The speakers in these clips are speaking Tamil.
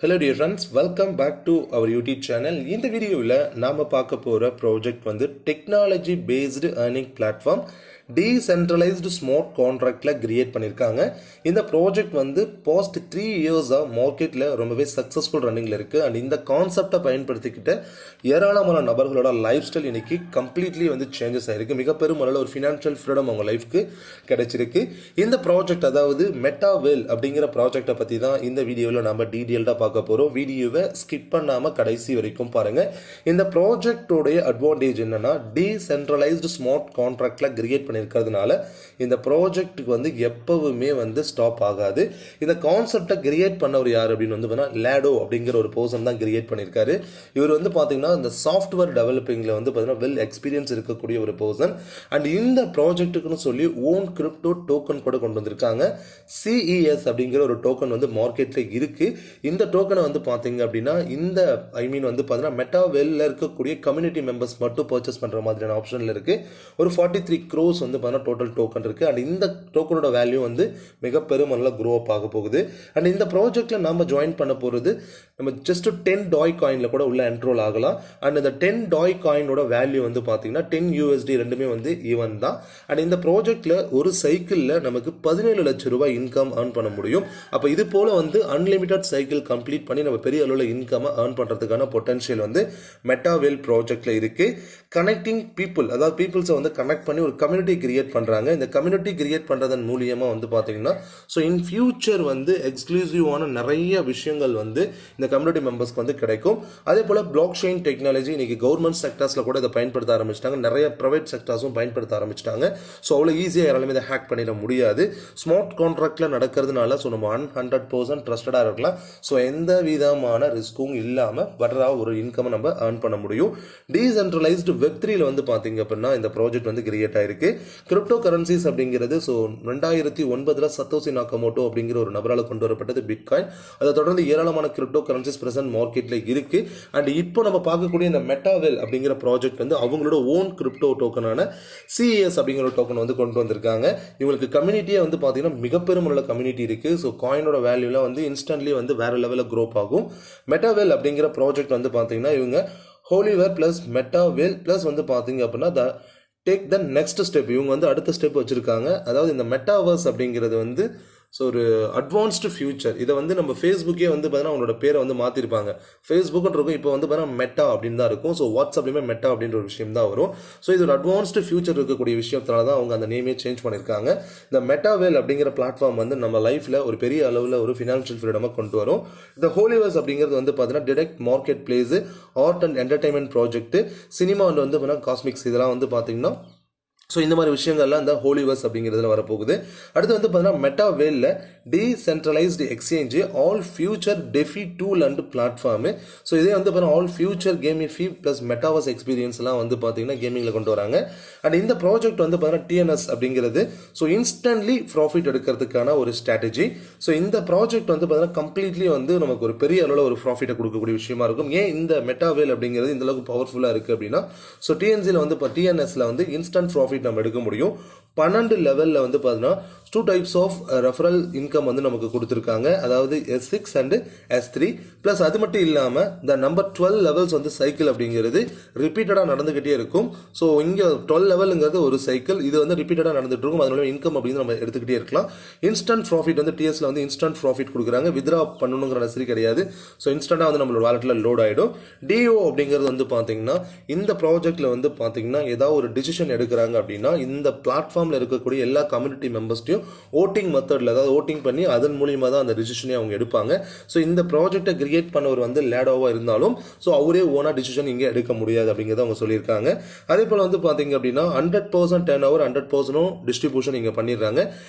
Hello dear friends, welcome back to our YouTube channel. இந்த வீடியோவில் நாம் பார்க்க போகிற ப்ராஜெக்ட் வந்து technology based earning platform decentralised smart கான்ட்ராக்டில் கிரியேட் பண்ணியிருக்காங்க. இந்த ப்ராஜெக்ட் வந்து பாஸ்ட் 3 இயர்ஸாக மார்க்கெட்டில் ரொம்பவே சக்ஸஸ்ஃபுல் ரன்னிங்கில் இருக்குது. அண்ட் இந்த கான்செப்டை பயன்படுத்திக்கிட்ட ஏராளமான நபர்களோட லைஃப் ஸ்டைல் இன்னைக்கு கம்ப்ளீட்லி வந்து சேஞ்சஸ் ஆகிருக்கு. மிக பெரும் அளவில் ஒரு ஃபினான்ஷியல் ஃப்ரீடம் அவங்க லைஃப்க்கு கிடைச்சிருக்கு. இந்த ப்ராஜெக்ட் அதாவது மெட்டாவேல் அப்படிங்கிற ப்ராஜெக்டை பற்றி தான் இந்த வீடியோவில் நம்ம டீட்டெயில்டாக பார்க்க போகிறோம். வீடியோவை ஸ்கிப் பண்ணாமல் கடைசி வரைக்கும் பாருங்கள். இந்த ப்ராஜெக்டோடைய அட்வான்டேஜ் என்னன்னா டீசென்ட்ரலைஸ்டு ஸ்மார்ட் கான்ட்ராக்டில் கிரியேட் பண்ணியிருக்கிறதுனால இந்த ப்ராஜெக்ட்டுக்கு வந்து எப்பவுமே வந்து ஸ்டாப் ஆகாது. இந்த கான்செப்டை கிரியேட் பண்ணவர் யார் அப்படின்னு வந்து பார்த்தீங்கன்னா லேடோ அப்படிங்கிற ஒரு பர்சன் தான் கிரியேட் பண்ணியிருக்காரு. இவர் வந்து பார்த்தீங்கன்னா இந்த சாஃப்ட்வேர் டெவலப்பிங்கில் வந்து பார்த்தீங்கன்னா வெல் எக்ஸ்பீரியன்ஸ் இருக்கக்கூடிய ஒரு பர்சன். அண்ட் இந்த ப்ராஜெக்ட்டுக்குன்னு சொல்லி ஓன் கிரிப்டோ டோக்கன் கூட கொண்டு வந்திருக்காங்க. CES அப்படிங்கிற ஒரு டோக்கன் வந்து மார்க்கெட்டில் இருக்குது. இந்த டோக்கனை வந்து பார்த்தீங்க அப்படின்னா இந்த வந்து பார்த்தீங்கன்னா மெட்டாவேல்ல இருக்கக்கூடிய கம்யூனிட்டி மெம்பர்ஸ் மட்டும் பர்ச்சேஸ் பண்ணுற மாதிரியான ஆப்ஷனில் இருக்குது. ஒரு 43 crores வந்து பார்த்தீங்கன்னா டோட்டல் டோக்கன் இருக்குது. அண்ட் இந்த டோக்கனோட வேல்யூ வந்து மிக பெருமளவில் க்ரோ அப் ஆக போகுது. அண்ட் இந்த ப்ராஜெக்டில் நம்ம ஜாயின் பண்ண போகிறது நம்ம ஜஸ்ட் 10 டாய் காயினில் கூட உள்ள என்ரோல் ஆகலாம். அண்ட் இந்த 10 டாய் காயினோட வேல்யூ வந்து பார்த்தீங்கன்னா 10 USD ரெண்டுமே வந்து ஈவன் தான். அண்ட் இந்த ப்ராஜெக்டில் ஒரு சைக்கிளில் நமக்கு 17 லட்சம் ரூபாய் இன்கம் ஏர்ன் பண்ண முடியும். அப்போ இது போல் வந்து அன்லிமிட்டட் சைக்கிள் கம்ப்ளீட் பண்ணி நம்ம பெரிய அளவில் இன்கம் ஏர்ன் பண்ணுறதுக்கான பொட்டன்ஷியல் வந்து மெட்டாவேல் ப்ராஜெக்டில் இருக்குது. கனெக்டிங் பீப்புள், அதாவது பீப்புள்ஸை வந்து கனெக்ட் பண்ணி ஒரு கம்யூனிட்டி கிரியேட் பண்ணுறாங்க. இந்த கம்யூனிட்டி கிரியேட் பண்ணுறதன் மூலியமாக வந்து பார்த்தீங்கன்னா ஸோ இன் ஃபியூச்சர் வந்து எக்ஸ்க்ளூசிவான நிறைய விஷயங்கள் வந்து இந்த கம்யூனிட்டி மெம்பர்ஸ்க்கு வந்து கிடைக்கும். அதே போல் பிளாக் செயின் டெக்னாலஜி இன்னைக்கு கவர்மெண்ட் செக்டர்ஸில் கூட இதை பயன்படுத்த ஆரம்பிச்சிட்டாங்க. நிறைய ப்ரைவேட் செக்டர்ஸும் பயன்படுத்த ஆரம்பிச்சிட்டாங்க. ஸோ அவ்வளோ ஈஸியாக யாராலுமே இதை ஹேக் பண்ணிட முடியாது. ஸ்மார்ட் கான்ட்ராக்டில் நடக்கிறதுனால ஸோ நம்ம 100% ட்ரஸ்டடாக இருக்கலாம். ஸோ எந்த விதமான ரிஸ்க்கும் இல்லாமல் வர்ற ஒரு இன்கம் நம்ம ஏர்ன் பண்ண முடியும். டீசென்ட்ரலைஸ்டு வெப்3ல வந்து பார்த்தீங்க அப்படின்னா இந்த ப்ராஜெக்ட் வந்து கிரியேட் ஆயிருக்கு. கிரிப்டோ கரன்சிஸ் அப்படிங்கிறது ஸோ 2009 சத்தோசி நாகமோட்டோ அப்படிங்கிற ஒரு நபரால் கொண்டு வரப்பட்டது பிட்காயின். அதை தொடர்ந்து ஏராளமான கிரிப்டோ கரன்சிஸ் பிரசன்ட் மார்க்கெட்டில் இருக்கு. அண்ட் இப்போ நம்ம பார்க்கக்கூடிய இந்த மெட்டாவேல் அப்படிங்கிற ப்ராஜெக்ட் வந்து அவங்களோட ஓன் கிரிப்டோ டோக்கனான CES அப்படிங்கிற டோக்கன் வந்து கொண்டு வந்திருக்காங்க. இவங்களுக்கு கம்யூனிட்டியே வந்து பார்த்தீங்கன்னா மிக பெருமளவுல கம்யூனிட்டி இருக்கு. ஸோ காயினோட வேல்யூலாம் வந்து இன்ஸ்டன்ட்லி வந்து வேற லெவலில் க்ரோப் ஆகும். மெட்டாவேல் அப்படிங்கிற ப்ராஜெக்ட் வந்து பார்த்தீங்கன்னா இவங்க ஹோலிவேர் பிளஸ் மெட்டாவேல் பிளஸ் வந்து பார்த்தீங்க அப்படின்னா டேக் த நெக்ஸ்ட் ஸ்டெப், இவங்க வந்து அடுத்த ஸ்டெப் வச்சிருக்காங்க. அதாவது இந்த மெட்டாவர்ஸ் அப்படிங்கிறது வந்து ஸோ ஒரு அட்வான்ஸ்டு ஃபியூச்சர். இதை வந்து நம்ம ஃபேஸ்புக்கே வந்து பார்த்தீங்கன்னா அவங்களோட பேரை வந்து மாற்றிருப்பாங்க. ஃபேஸ்புக்குன்னு இருக்கும், இப்போ வந்து பார்த்தீங்கன்னா மெட்டா அப்படின்னு தான் இருக்கும். ஸோ வாட்ஸ்அப்லையுமே மெட்டா அப்படின்ற ஒரு விஷயம் தான் வரும். ஸோ இது ஒரு அட்வான்ஸ்டு ஃபியூச்சர் இருக்கக்கூடிய விஷயத்தினால தான் அவங்க அந்த நேமே சேஞ்ச் பண்ணியிருக்காங்க. இந்த மெட்டாவேல் அப்படிங்கிற பிளாட்ஃபார்ம் வந்து நம்ம லைஃப்பில் ஒரு பெரிய அளவில் ஒரு ஃபினான்ஷியல் ஃப்ரீடமாக கொண்டு வரும். இந்த ஹோலிவர்ஸ் அப்படிங்கிறது வந்து பார்த்தீங்கன்னா direct market place, art and entertainment project, cinema வந்து பார்த்தீங்கன்னா காஸ்மிக்ஸ், இதெல்லாம் வந்து பார்த்தீங்கன்னா ஸோ இந்த மாதிரி விஷயங்கள்லாம் இந்த ஹோலிவர்ஸ் அப்படிங்கிறதுல வரப்போகுது. அடுத்து வந்து பார்த்தீங்கன்னா மெட்டாவேலில் decentralised exchange, all future DeFi tool and platform. So இதே வந்து பார்த்தீங்கன்னா all future GameFi plus metaverse எக்ஸ்பீரியன்ஸ்லாம் வந்து பார்த்தீங்கன்னா கேமிங்கில் கொண்டு வராங்க. அண்ட் இந்த ப்ராஜெக்ட் வந்து பார்த்தீங்கன்னா TNS அப்படிங்கிறது ஸோ இன்ஸ்டன்ட்லி ப்ராஃபிட் எடுக்கிறதுக்கான ஒரு ஸ்ட்ராட்டஜி. ஸோ இந்த ப்ராஜெக்ட் வந்து பார்த்தீங்கன்னா கம்ப்ளீட்லி வந்து நமக்கு ஒரு பெரிய அளவில் ஒரு ப்ராஃபிட்டை கொடுக்கக்கூடிய விஷயமா இருக்கும். ஏன் இந்த மெட்டாவேல் அப்படிங்கிறது இந்த அளவுக்கு பவர்ஃபுல்லாக இருக்குது அப்படின்னா ஸோ TNSல வந்து இப்போ TNSல வந்து இன்ஸ்டன்ட் ப்ராஃபிட் நம்ம எடுக்க முடியும். 12 லெவலில் வந்து பார்த்தீங்கன்னா 2 types ஆஃப் ரெஃபரல் இன்கம் வந்து நமக்கு கொடுத்துருக்காங்க. அதாவது S6 அண்ட் S3 ப்ளஸ் அது மட்டும் இல்லாமல் இந்த நம்பர் 12 லெவல்ஸ் வந்து சைக்கிள் அப்படிங்கிறது ரிப்பீட்டடாக நடந்துகிட்டே இருக்கும். ஸோ இங்கே 12 லெவலுங்கிறது ஒரு சைக்கிள், இது வந்து ரிப்பீட்டடாக நடந்துட்டு இருக்கும். அதனால இன்கம் அப்படின்னு நம்ம எடுத்துக்கிட்டே இருக்கலாம். இன்ஸ்டன்ட் ப்ராஃபிட் வந்து TSல வந்து இன்ஸ்டன்ட் ப்ராஃபிட் கொடுக்குறாங்க. வித்ரா பண்ணணுங்கிற நெசரி கிடையாது. ஸோ இன்ஸ்டன்ட்டாக வந்து நம்மளோட வாலெட்டில் லோட் ஆகிடும். DO அப்படிங்கிறது வந்து பார்த்தீங்கன்னா இந்த ப்ராஜெக்டில் வந்து பார்த்தீங்கன்னா ஏதாவது ஒரு டிசிஷன் எடுக்கிறாங்க அப்படின்னா இந்த பிளாட்ஃபார்மில் இருக்கக்கூடிய எல்லா கம்யூனிட்டி மெம்பர்ஸ்டையும் ஓட்டிங் மெத்தடில், அதாவது ஓட்டிங் பண்ணி அதன் மூலியமாக தான் அந்த டிசிஷனே அவங்க எடுப்பாங்க. ஸோ இந்த ப்ராஜெக்டை கிரியேட் பண்ணவர் வந்து லேடோவாக இருந்தாலும் ஸோ அவரே ஓனாக டிசிஷன் இங்கே எடுக்க முடியாது அப்படிங்கிறத அவங்க சொல்லியிருக்காங்க. அதே போல் வந்து பார்த்தீங்க அப்படின்னா 100% டர்ன் ஓவர் 100% டிஸ்ட்ரிபியூஷன் இங்கே பண்ணிடுறாங்க.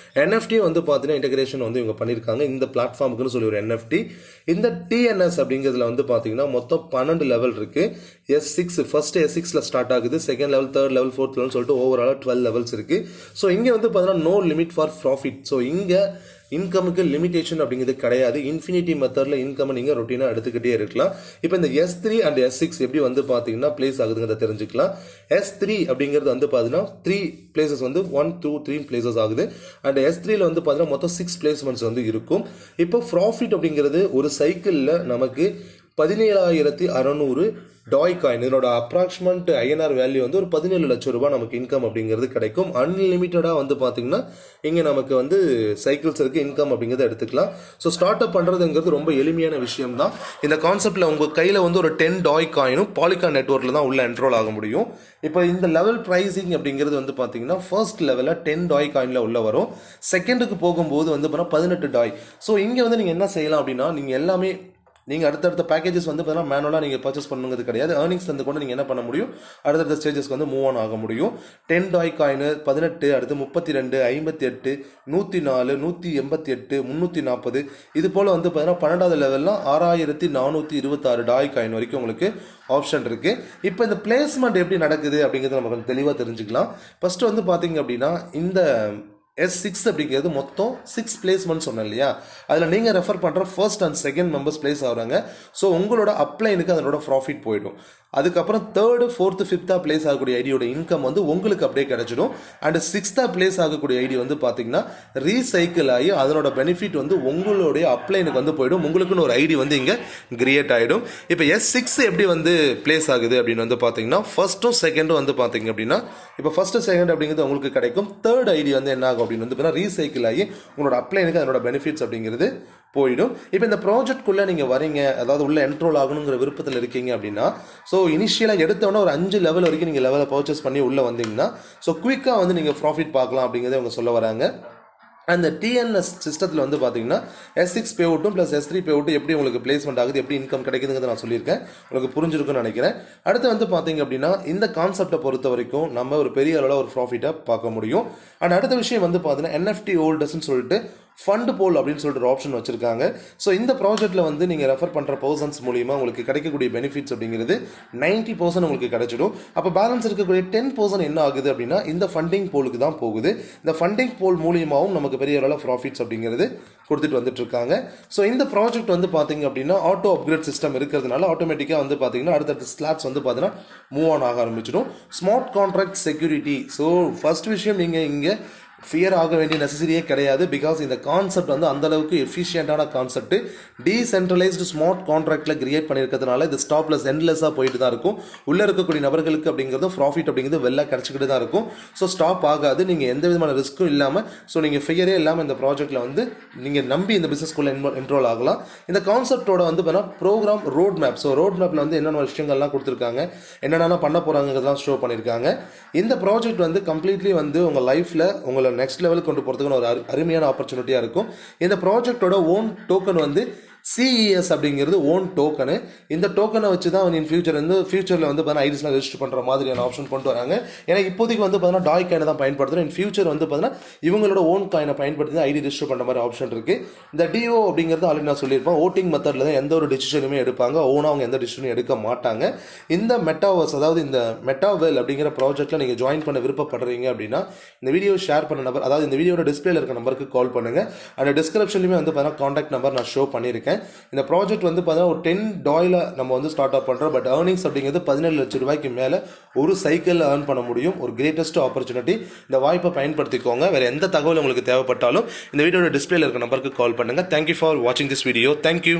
NFT வந்து பார்த்தீங்கன்னா இன்டகிரேஷன் வந்து இவங்க பண்ணியிருக்காங்க இந்த பிளாட்ஃபார்முக்குன்னு சொல்லி ஒரு NFT. இந்த TNS அப்படிங்கிறதுல வந்து பார்த்தீங்கன்னா மொத்தம் 12 லெவல் இருக்கு. S6 ஃபர்ஸ்ட் S6ல ஸ்டார்ட் ஆகுது, second level, third level, fourth level சொல்லிட்டு ஓவராலாக 12 லெவல்ஸ் இருக்கு. ஸோ இங்கே வந்து பார்த்தீங்கன்னா no limit for profit. So இங்கே இன்கமுக்கு லிமிடேஷன் அப்படிங்கிறது கிடையாது. இன்ஃபினிட்டி மெத்தடில் இன்கம் நீங்கள் ரொட்டீனாக எடுத்துக்கிட்டே இருக்கலாம். இப்போ இந்த S3 அண்ட் S6 எப்படி வந்து பார்த்தீங்கன்னா பிளேஸ் ஆகுதுங்கிறத தெரிஞ்சுக்கலாம். S3 அப்படிங்கிறது வந்து பார்த்தீங்கன்னா 3 பிளேசஸ் வந்து 1 2 3 பிளேசஸ் ஆகுது. அண்ட் S3ல வந்து பார்த்தீங்கன்னா மொத்தம் 6 பிளேஸ்மெண்ட்ஸ் வந்து இருக்கும். இப்போ ப்ராஃபிட் அப்படிங்கிறது ஒரு சைக்கிளில் நமக்கு 17,600 டாய் காயின், இதனோட அப்ராக்சிமேட் INR வேல்யூ வந்து ஒரு 17 லட்சம் ரூபாய் நமக்கு இன்கம் அப்படிங்கிறது கிடைக்கும். அன்லிமிட்டடாக வந்து பார்த்தீங்கன்னா இங்கே நமக்கு வந்து சைக்கிள்ஸ் இருக்குது, இன்கம் அப்படிங்கிறத எடுத்துக்கலாம். ஸோ ஸ்டார்ட் அப் பண்ணுறதுங்கிறது ரொம்ப எளிமையான விஷயம் தான். இந்த கான்செப்டில் உங்கள் கையில் வந்து ஒரு 10 டாய் காயினும் பாலிகான் நெட்வொர்க்கில் தான் உள்ள என்ரோல் ஆக முடியும். இப்போ இந்த லெவல் ப்ரைஸிங் அப்படிங்கிறது வந்து பார்த்தீங்கன்னா ஃபர்ஸ்ட் லெவலில் 10 டாய் காயினில் உள்ள வரும். செகண்டுக்கு போகும்போது வந்து பார்த்தீங்கன்னா 18 டாய். ஸோ இங்கே வந்து நீங்கள் என்ன செய்யலாம் அப்படின்னா, நீங்கள் எல்லாமே நீங்கள் அடுத்தடுத்த பேக்கேஜஸ் வந்து பார்த்தீங்கன்னா மேனுவலாக நீங்கள் பர்ச்சேஸ் பண்ணுங்கிறது கிடையாது. ஏர்னிங்ஸ்லேருந்து கூட நீங்கள் என்ன பண்ண முடியும், அடுத்தடுத்த ஸ்டேஜஸ்க்கு வந்து மூவ் ஆன் ஆக முடியும். 10 டாய் காயின் 18, அடுத்து 32, 58, 104, 188, 340 இது போல் வந்து பார்த்தீங்கன்னா 12வது லெவலில் 6,426 டாய் காயின் வரைக்கும் உங்களுக்கு ஆப்ஷன் இருக்குது. இப்போ இந்த பிளேஸ்மெண்ட் எப்படி நடக்குது அப்படிங்கிறத நம்ம கொஞ்சம் தெளிவாக தெரிஞ்சுக்கலாம். ஃபஸ்ட்டு வந்து பார்த்தீங்க அப்படின்னா இந்த S6 அப்படிங்கிறது மொத்தம் 6 பிளேஸ்மெண்ட் சொன்னேன் இல்லையா, அதில் நீங்கள் ரெஃபர் பண்ணுற first and second members place ஆகுறாங்க. ஸோ உங்களோட அப்ளைனுக்கு அதனோட ப்ராஃபிட் போயிடும். அதுக்கப்புறம் 3rd 4th 5th பிளேஸ் ஆகக்கூடிய ஐடியோட இன்கம் வந்து உங்களுக்கு அப்படியே கிடைச்சிடும். அண்ட் 6th பிளேஸ் ஆகக்கூடிய ஐடி வந்து பார்த்தீங்கன்னா ரீசைக்கிள் ஆகி அதனோட பெனிஃபிட் வந்து உங்களுடைய அப்ளைனுக்கு வந்து போயிடும். உங்களுக்குன்னு ஒரு ஐடி வந்து இங்கே கிரியேட் ஆகிடும். இப்போ S6 எப்படி வந்து பிளேஸ் ஆகுது அப்படின்னு வந்து பார்த்தீங்கன்னா ஃபர்ஸ்ட்டும் செகண்டும் வந்து பார்த்தீங்க அப்படின்னா இப்போ ஃபர்ஸ்ட் செகண்ட் அப்படிங்கிறது உங்களுக்கு கிடைக்கும். 3rd ஐடி வந்து என்ன ஆகும் அப்படின்னு வந்து ரீசைக்கிள் ஆகி உங்களோட அப்ளைனுக்கு அதனோட பெனிஃபிட்ஸ் அப்படிங்கிறது போயிடும். இப்போ இந்த ப்ராஜெக்ட்குள்ளே நீங்கள் வரீங்க, அதாவது உள்ள என்ரோல் ஆகணுங்கிற விருப்பத்தில் இருக்கீங்க அப்படின்னா, ஸோ இனிஷியலாக எடுத்தோன்னா ஒரு 5 லெவல் வரைக்கும் நீங்கள் லெவலை பர்ச்சேஸ் பண்ணி உள்ளே வந்தீங்கன்னா ஸோ குயிக்காக வந்து நீங்கள் ப்ராஃபிட் பார்க்கலாம் அப்படிங்கிறத அவங்க சொல்ல வராங்க. அந்த TNS சிஸ்டத்தில் வந்து பார்த்தீங்கன்னா S6 பே அவுட்டும் ப்ளஸ் S3 பே அவுட்டும் எப்படி உங்களுக்கு பிளேஸ்மெண்ட் ஆகுது, எப்படி இன்கம் கிடைக்குதுங்கிறத நான் சொல்லியிருக்கேன். உங்களுக்கு புரிஞ்சிருக்குன்னு நினைக்கிறேன். அடுத்து வந்து பார்த்தீங்க அப்படின்னா இந்த கான்செப்டை பொறுத்த வரைக்கும் நம்ம ஒரு பெரிய அளவில் ஒரு ப்ராஃபிட்டை பார்க்க முடியும். அண்ட் அடுத்த விஷயம் வந்து பார்த்தீங்கன்னா NFT ஹோல்டர்ஸ்ன்னு சொல்லிட்டு ஃபண்ட் போல் அப்படின்னு சொல்லிட்டு ஒரு ஆப்ஷன் வச்சிருக்காங்க. ஸோ இந்த ப்ராஜெக்ட்டில் வந்து நீங்கள் ரெஃபர் பண்ணுற பர்சன்ஸ் மூலிமா உங்களுக்கு கிடைக்கக்கூடிய பெனிஃபிட்ஸ் அப்படிங்கிறது 90% உங்களுக்கு கிடைச்சிடும். அப்போ பேலன்ஸ் இருக்கக்கூடிய 10% என்ன ஆகுது அப்படின்னா இந்த ஃபண்டிங் போலுக்கு தான் போகுது. இந்த ஃபண்டிங் போல் மூலியமாகவும் நமக்கு பெரிய அளவில் ப்ராஃபிட்ஸ் அப்படிங்கிறது கொடுத்துட்டு வந்துட்டு இருக்காங்க. ஸோ இந்த ப்ராஜெக்ட் வந்து பார்த்தீங்க அப்படின்னா ஆட்டோ அப்கிரேட் சிஸ்டம் இருக்கிறதுனால ஆட்டோமேட்டிக்காக வந்து பார்த்தீங்கன்னா அடுத்தடுத்த ஸ்லாப்ஸ் வந்து பார்த்தீங்கன்னா மூவ் ஆன் ஆக ஆரம்பிச்சிடும். Smart contract security. So first விஷயம் நீங்கள் இங்கே ஃபியர் ஆக வேண்டிய நெசசரியே கிடையாது. பிகாஸ் இந்த கான்செப்ட் வந்து அந்தளவுக்கு எஃபிஷியண்டான கான்செப்ட் டீசென்ட்ரலைஸ்டு ஸ்மார்ட் கான்ட்ராக்டில் கிரியேட் பண்ணியிருக்கிறதுனால இது ஸ்டாப்லெஸ் எண்ட்லெஸ்ஸாக போயிட்டு தான் இருக்கும். உள்ளே இருக்கக்கூடிய நபர்களுக்கு அப்படிங்கிறது ப்ராஃபிட் அப்படிங்கிறது வெளில கிடச்சிக்கிட்டு தான் இருக்கும். ஸோ ஸ்டாப் ஆகாது. நீங்கள் எந்த விதமான ரிஸ்க்கும் இல்லாமல் ஸோ நீங்கள் ஃபியரே இல்லாமல் இந்த ப்ராஜெக்ட்டில் வந்து நீங்கள் நம்பி இந்த பிஸ்னஸ்குள்ளே என்ரோல் ஆகலாம். இந்த கான்செப்டோட வந்து பார்த்தீங்கன்னா programme road map. So road மேப்பில் வந்து என்னென்ன விஷயங்கள்லாம் கொடுத்துருக்காங்க, என்னென்ன பண்ண போகிறாங்கிறதெல்லாம் ஷோ பண்ணியிருக்காங்க. இந்த ப்ராஜெக்ட் வந்து கம்ப்ளீட்லி வந்து உங்கள் லைஃப்பில் உங்களை நெக்ஸ்ட் லெவலுக்கு கொண்டு போகிறதுக்கு ஒரு அருமையான ஆப்பர்ச்சுனிட்டியாக இருக்கும். இந்த ப்ராஜெக்டோட ஓன் டோக்கன் வந்து CES அப்படிங்கிறது ஓன் டோக்கனு. இந்த டோக்கனை வச்சு தான் இன் ஃபியூச்சரில் வந்து பார்த்தீங்கன்னா ஐடிஸ்லாம் ரெஜிஸ்டர் பண்ணுற மாதிரியான ஆப்ஷன் கொண்டு வராங்க. ஏன்னா இப்போதைக்கு வந்து பார்த்தீங்கன்னா டாய் காயினை தான் பயன்படுத்துகிறோம். இன் ஃபியூச்சர் வந்து பார்த்தீங்கன்னா இவங்களோட ஓன் காயினை பயன்படுத்தி தான் ஐடி ரெஜிஸ்டர் பண்ணுற மாதிரி ஆப்ஷன் இருக்குது. இந்த DO அப்படிங்கிறது ஆல்ரெடி நான் சொல்லியிருப்பேன். ஓட்டிங் மெத்தடில் தான் எந்த ஒரு டிசிஷனுமே எடுப்பாங்க. ஓனாக அவங்க எந்த டிசிஷனும் எடுக்க மாட்டாங்க. இந்த மெட்டாவர்ஸ் அதாவது இந்த மெட்டாவேல் அப்படிங்கிற ப்ராஜெக்ட்டில் நீங்கள் ஜாயின் பண்ண விருப்பப்படுறீங்க அப்படின்னா இந்த வீடியோ ஷேர் பண்ண நம்பர், அதாவது இந்த வீடியோட டிஸ்பிளேல இருக்க நம்பருக்கு கால் பண்ணுங்கள். அந்த டிஸ்கிரிப்ஷன்லையுமே வந்து பார்த்தீங்கன்னா கான்டாக்ட் நம்பர் நான் ஷோ பண்ணியிருக்கேன். இந்த ப்ராஜெக்ட் வந்து பார்த்தீங்கன்னா ஒரு 10 டாய்ல நம்ம வந்து ஸ்டார்ட் அப் பண்ணுறோம். பட் ஏர்னிங்ஸ் அப்படிங்கிறது 17 லட்சம் ரூபாய்க்கு மேலே ஒரு சைக்கிள் ஏர்ன் பண்ண முடியும். ஒரு கிரேட்டஸ்ட் ஆப்பர்ச்சுனிட்டி. இந்த வாய்ப்பை பயன்படுத்திக்கோங்க. வேறு எந்த தகவல் உங்களுக்கு தேவைப்பட்டாலும் இந்த வீடியோட டிஸ்பிளேல இருக்க நம்பருக்கு கால் பண்ணுங்கள். தேங்க்யூ ஃபார் வாட்சிங் திஸ் வீடியோ. தேங்க்யூ.